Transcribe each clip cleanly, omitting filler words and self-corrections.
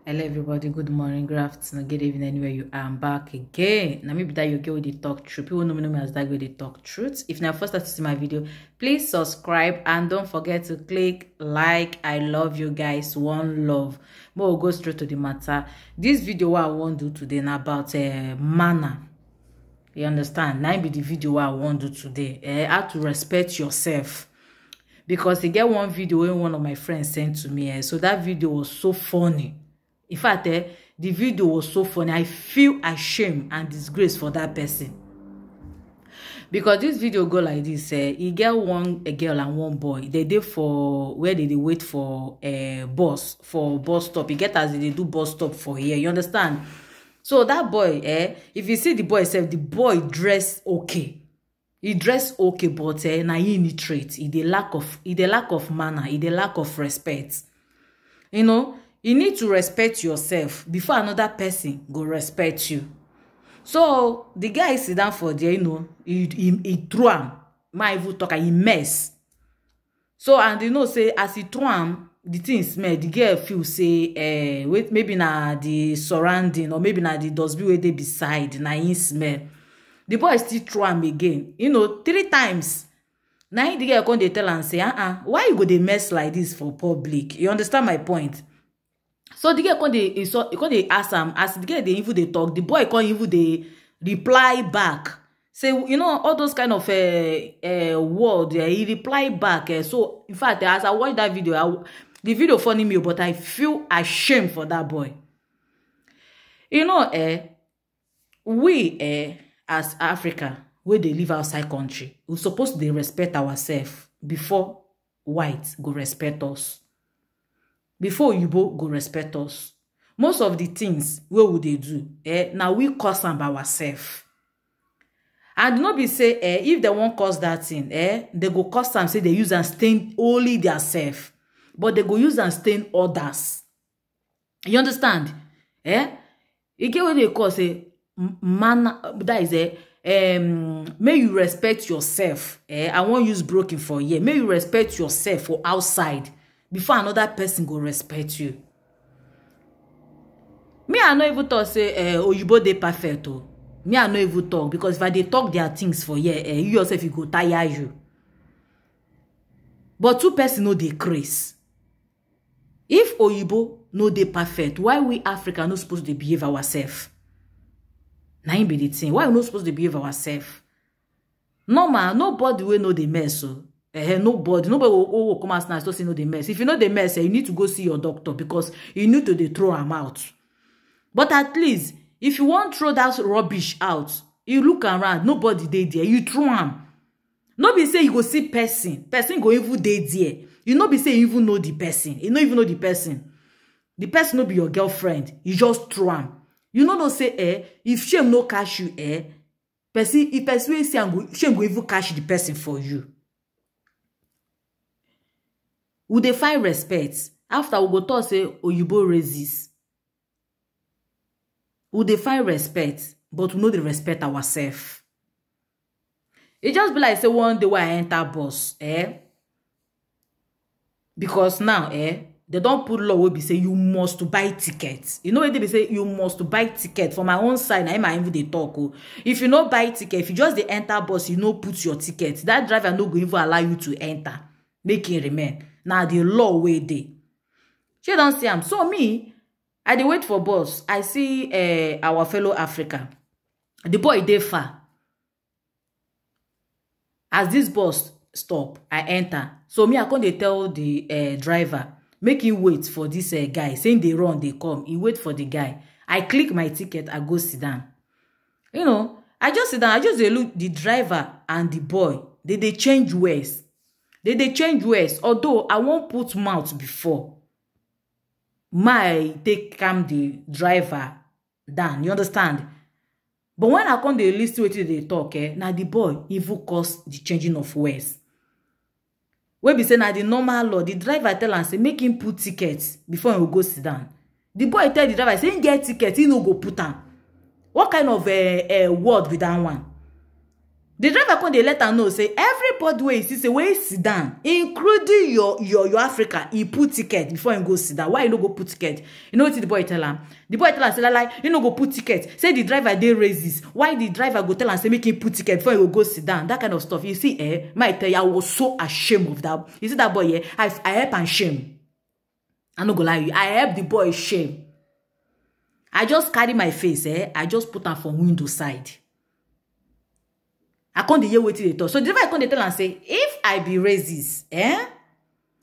Hello everybody, good morning, good afternoon, good evening, anywhere you are. I'm back again. Now maybe that you get with the talk truth. People know me as that with the talk truth. If now first time to see my video, please subscribe and don't forget to click like. I love you guys. One love. But we'll go straight to the matter. This video what I want to do today now about manner. You understand? Now be the video what I want to do today. How to respect yourself. Because they get one video when one of my friends sent to me. So that video was so funny. In fact, the video was so funny. I feel ashamed and disgraced for that person. Because this video go like this. You get a girl and one boy. They did for where they wait for bus stop. You get as they do bus stop for here. You understand? So that boy, if you see the boy itself, the boy dress okay. He dress okay, but now he need trait. He the lack of manner. He the lack of respect. You know. You need to respect yourself before another person go respect you. So the guy sit down for there, you know, he threw him. My evil talker, he mess. So and you know, say as he threw him, the thing smell. The girl feel say, wait, maybe na the surrounding or maybe na the dustbin where they beside na him smell. The boy still throw him again. You know, 3 times. Now the girl come dey tell and say, why you go dey mess like this for public? You understand my point? So the girl come dey ask am, as the girl dey even dey talk, the boy come even dey reply back. Say, you know, all those kind of word, he reply back. So in fact, as I watch that video, the video funny me, but I feel ashamed for that boy. You know, we as Africa, where they live outside country, we supposed to respect ourselves before whites go respect us. Before you both go respect us. Most of the things, what would they do? Now we cause them by ourselves. And not be say, if they won't cause that thing, they go cause them, say they use and stain only their self. But they go use and stain others. You understand? You get what they call, say, man, that is, may you respect yourself. I won't use broken for here. May you respect yourself for outside. Before another person go respect you. Me, I no even talk say, Oyibo dey perfect. Oh. Me, I no even talk. Because if I dey talk their things for here, you yourself, you go tire you. But 2 person no dey craze. If Oyibo no dey perfect, why we Africa no supposed to behave ourselves? Na him be the thing. Why we no supposed to behave ourselves? No man, nobody will know the mess. So. Nobody will come as nice to say no the mess. If you know the mess, you need to go see your doctor because you need to throw them out. But at least, if you want to throw that rubbish out, you look around, nobody dey there, you throw them. No be say you go see person go even dey there. You no be say you even know the person. You no even know the person. The person no be your girlfriend. You just throw them. You no say, if shame no catch you, if person wey say shame go even catch the person for you. We dey find respect. After we go talk say Oyibo racist. We dey find respect, but we no dey respect ourselves. It just be like say one day when I enter bus, because now, they don't put law wey be say you must buy tickets. You know what they be say you must buy ticket. For my own side, na I even dey talk. Oh. If you no buy ticket, if you just dey enter bus, you no put your ticket. That driver no go even allow you to enter. Make it remain. Now the law way dey. She don't see am. So me, I dey wait for bus. I see our fellow Africa. The boy dey far. As this bus stop, I enter. So me, I come dey tell the driver, make him wait for this guy. Saying they run, they come. He wait for the guy. I click my ticket. I go sit down. You know, I just sit down. I just dey look the driver and the boy. They change ways. They change words. Although I won't put mouth before. My take calm the driver down. You understand? But when I come they listen to they talk, now the boy even cause the changing of words. When we say now the normal law, the driver tell and say make him put tickets before he will go sit down. The boy tell the driver say he get ticket, he no go put am. What kind of word with that one? The driver come dey let am know say everybody wey see say wey sit down, including your Africa, he put ticket before he go sit down. Why he no go put ticket? You know what the boy tell am? The boy tell am say like he no go put ticket. Say the driver dey racist. Why the driver go tell am say make him put ticket before he go sit down? That kind of stuff. You see, my tell you, I was so ashamed of that. You see that boy, I help and shame. I no go lie you. I help the boy shame. I just carry my face, I just put am from window side. I can't hear wetin dey talk. So the driver come dey tell am say, if I be racist,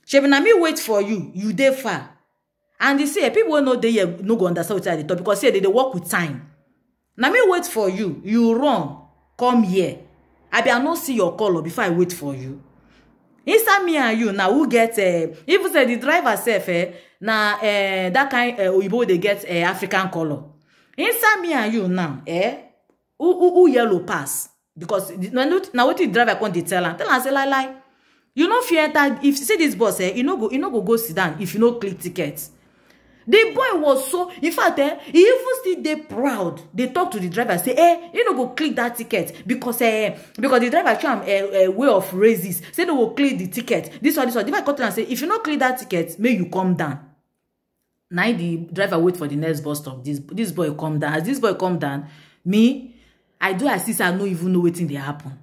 shebi na me wait for you, you dey far. And they say people wey no dey here no go understand wetin I dey talk because say they work with time. Na me wait for you, you run, come here. I no see your color before I wait for you. Inside me and you now who get even say the driver self na that kind oyibo they get African color. Inside me and you now who yellow pass. Because now what the driver come dey tell am say lie. You no fear enter if you see this bus you no go sit down if you no click tickets. The boy was so, in fact, he even still dey proud. They talk to the driver say, you no go click that ticket because the driver show am a way of raises. Say they will click the ticket. This one. The driver come tell am say if you no click that ticket, may you come down. Now the driver wait for the next bus stop. This boy come down. As this boy come down, I do assist. I no even know wetin dey happen.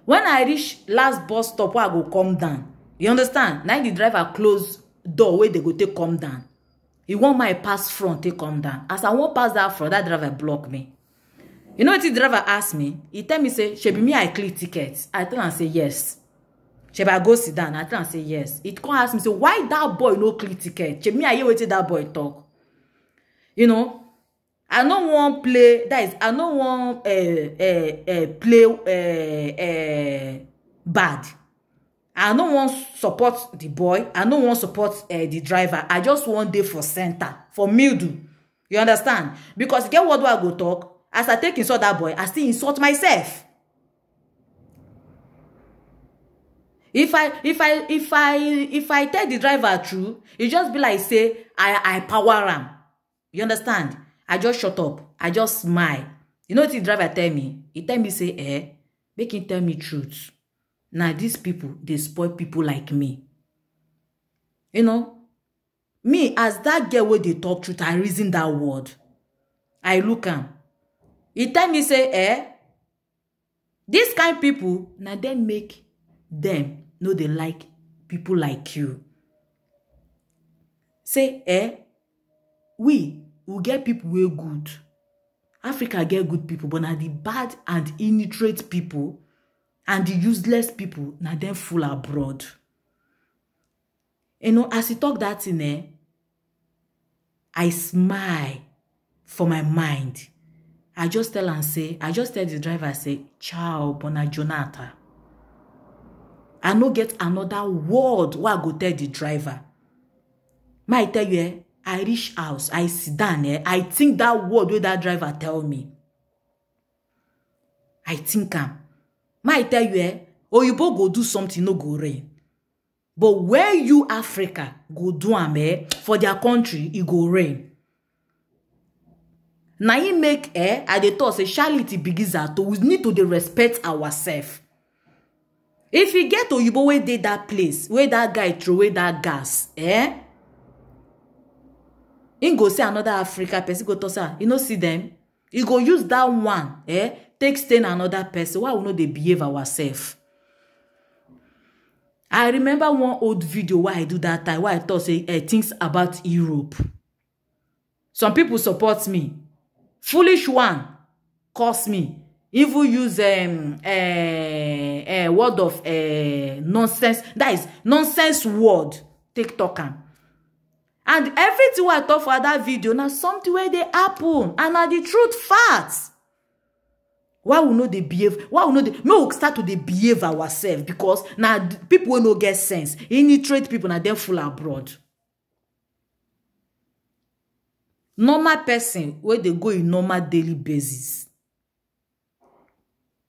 When I reach last bus stop where I go come down, you understand? Now the driver close door where they go take come down. He want my pass front take come down. As I won't pass that front, that driver block me. You know what the driver asked me? He tell me say, "Shebi me I click tickets." I tell him say yes. Shebi I go sit down. I tell him say yes. It come ask me say why that boy no click ticket? Shebi me I hear wetin that boy talk. You know. I no want play. That is, I no want play bad. I no want support the boy. I no want support the driver. I just want day for center, for middle. You understand? Because get what do I go talk? As I take insult that boy, I still insult myself. If I tell the driver true, it just be like say I power him. You understand? I just shut up. I just smile. You know what the driver tell me? He tell me say, make him tell me truth. Now these people, they spoil people like me. You know? Me, as that girl where they talk truth, I reason that word. I look am. He tell me say, this kind of people, now then make them know they like people like you. Say, we will get people way good. Africa get good people, but now the bad and illiterate people and the useless people, now them full abroad. You know, as he talk that in I smile for my mind. I just tell the driver, say, ciao, bona Jonathan. I no get another word what I go tell the driver. Might tell you, I reach house, I sit down, I think that word where that driver tell me. I think might tell you, Oyibo go do something, no go rain. But where you Africa go do for their country, it go rain. Now he make I dey talk say charity begins at we need to respect ourselves. If you get Oyibo where dey that place, where that guy throw away that gas, he go say another Africa person go to say, you know, see them. He go use that one, take stain another person. Why we know they behave ourselves? I remember one old video where I do that time, where I thought say things about Europe. Some people support me. Foolish one curse me. Even use word of nonsense. That is nonsense word. TikTok am. And everything I talk for that video, now something where they happen. And now the truth facts. Why we know they behave? Why we know they no start to they behave ourselves? Because now people will not get sense. Illiterate people now they're full abroad. Normal person where they go in normal daily basis.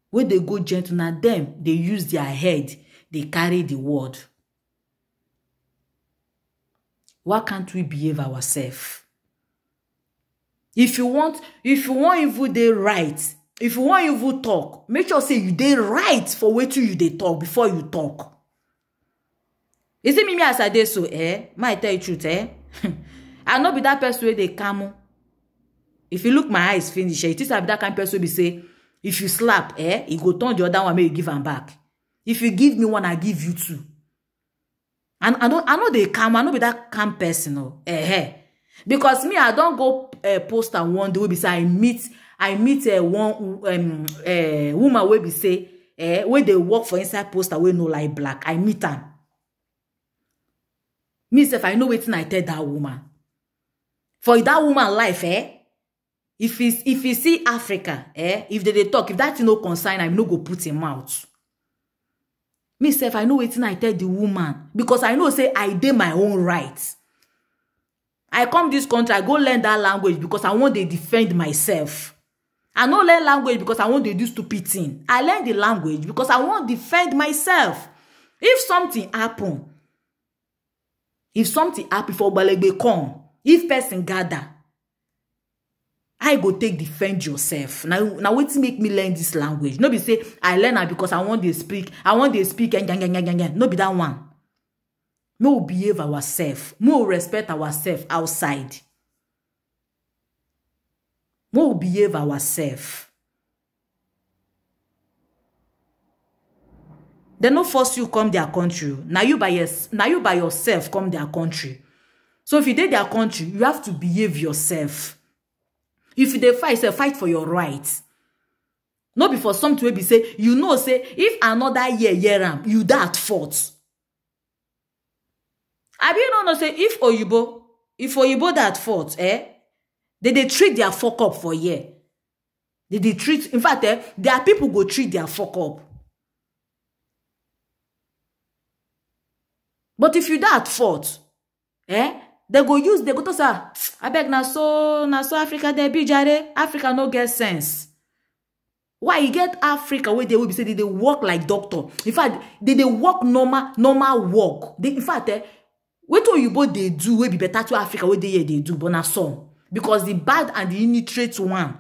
Where they go gentle, now them they use their head, they carry the word. Why can't we behave ourselves? If you want even they right, if you want you talk, make sure say you dey right for wetin you dey talk before you talk. You see me as I dey so, might tell you truth, I no be that person wey dey calm. If you look my eyes finish, it is that kind of person be say, if you slap, you go turn the other one, make you give am back. If you give me one, I give you two. And I know they calm. I know be that calm person, no. Because me, I don't go post and one day we be say I meet one woman wey be say where they work for inside poster we no like black. I meet am. Me if I know wetin I tell that woman. For that woman life, if you see Africa, if they talk, if that no concern, I no go put him out. Me if I know wetin I tell the woman, because I know say I did my own rights. I come this country, I go learn that language because I want to defend myself. I no learn language because I want to do stupid thing. I learn the language because I want to defend myself. If something happen for Balegbe come, if person gather, I go take defend yourself. Now wetin make me learn this language? No be say I learn it because I want to speak. No be that one. No behave ourselves. No respect ourselves outside. No behave ourselves. They no force you come their country. Now you by yourself come their country. So if you did their country, you have to behave yourself. If you dey fight, say fight for your rights. No be for something wey be say, you know, say, if another year you that fault. I be no say if Oyibo that fault, they treat their fuck up for year. They treat, in fact, their people go treat their fuck up. But if you that fault, they go to say, I beg na so Africa they be jare. Africa no get sense. Why you get Africa where they will be say they work like doctor. In fact, they work normal work. In fact, what you both they do will be better to Africa where they do, but na some. Because the bad and the illiterate one,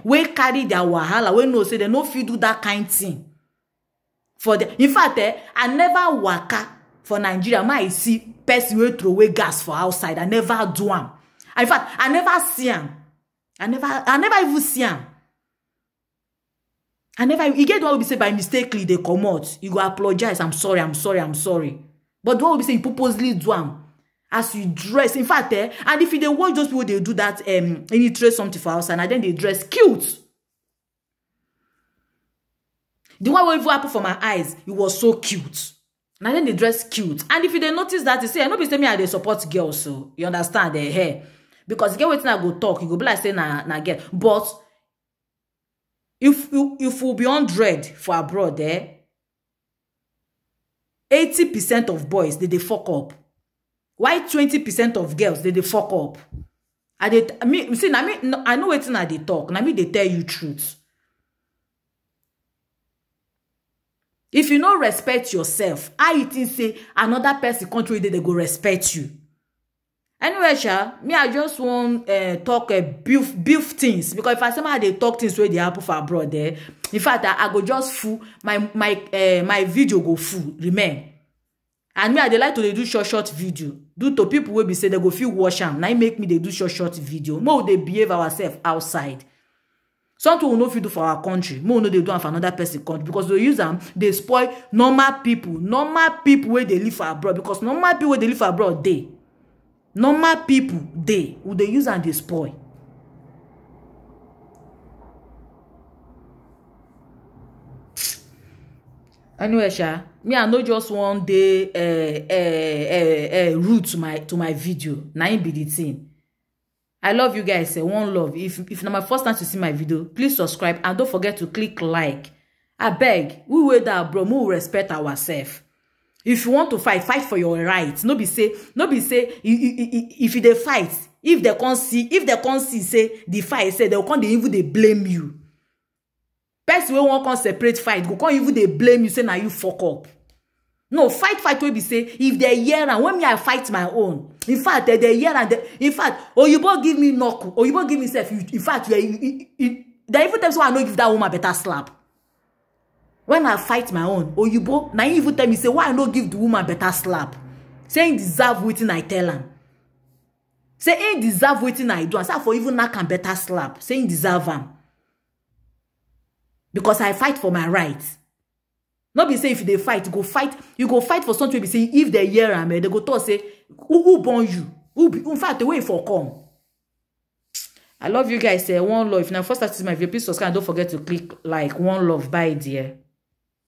we carry their wahala, we know say they no fit do that kind thing. For the, in fact, I never waka for Nigeria, I see person wey throw away gas for outside. I never do am. In fact, I never see am. I never even see am. You get the one will be say by mistakenly they come out. You go apologize. I'm sorry. But the one will be say you purposely do am. As you dress, in fact, and if you don't watch those people, they do that, and you dress something for outside, and then they dress cute. The one where happen for my eyes, it was so cute. And then they dress cute. And if you don't notice that, you say, I know be say me I dey support girls, so you understand their hair. Because get wetin I go talk, you go be like say na girl. But if we be 100 for abroad, 80% of boys they fuck up. Why 20% of girls they fuck up? I know wetin I dey talk. Na me they tell you truth. If you no respect yourself, how you think say another person country they go respect you? Anyway, me I just want talk beef things, because if I say they talk things where they happen for abroad in fact I go just full my video go full remain. And me I dey like to do short video. Do to people will be say they go feel wash am. Now make me they do short video. More they behave ourselves outside. Something we no fit do for our country. More no they do for another person country, because they use them, they spoil normal people where they live for abroad, because normal people where they live for abroad normal people who they use and they spoil. Anyway, me I know just one day route to my video. Now it be the thing. I love you guys. One love. If na my first time to see my video, please subscribe and don't forget to click like. I beg, we wait that bro, we respect ourselves. If you want to fight for your rights. No be say if you dey fight, if they can't see say the fight say they can't even they blame you. Person wey wan come separate fight, go can't even they blame you say now you fuck up. No, fight will be say if they hear and when me I fight my own. In fact, they hear and in fact, Oyibo give me knuckle. Oyibo give me self. In fact, They even tell me, so I no give that woman better slap. When I fight my own, Oyibo, now even tell me, say, why I no give the woman better slap? Say, he deserve waiting I tell him. Say, he deserve waiting I do. And say, for even knock and better slap. Say, he deserve him. Because I fight for my rights. Not be say if they fight, you go fight for something. Be say if they hear am, they go talk say who born you? In fact, the way for come. I love you guys. One love. If you first start to see my video, please subscribe and don't forget to click like. One love. Bye, dear.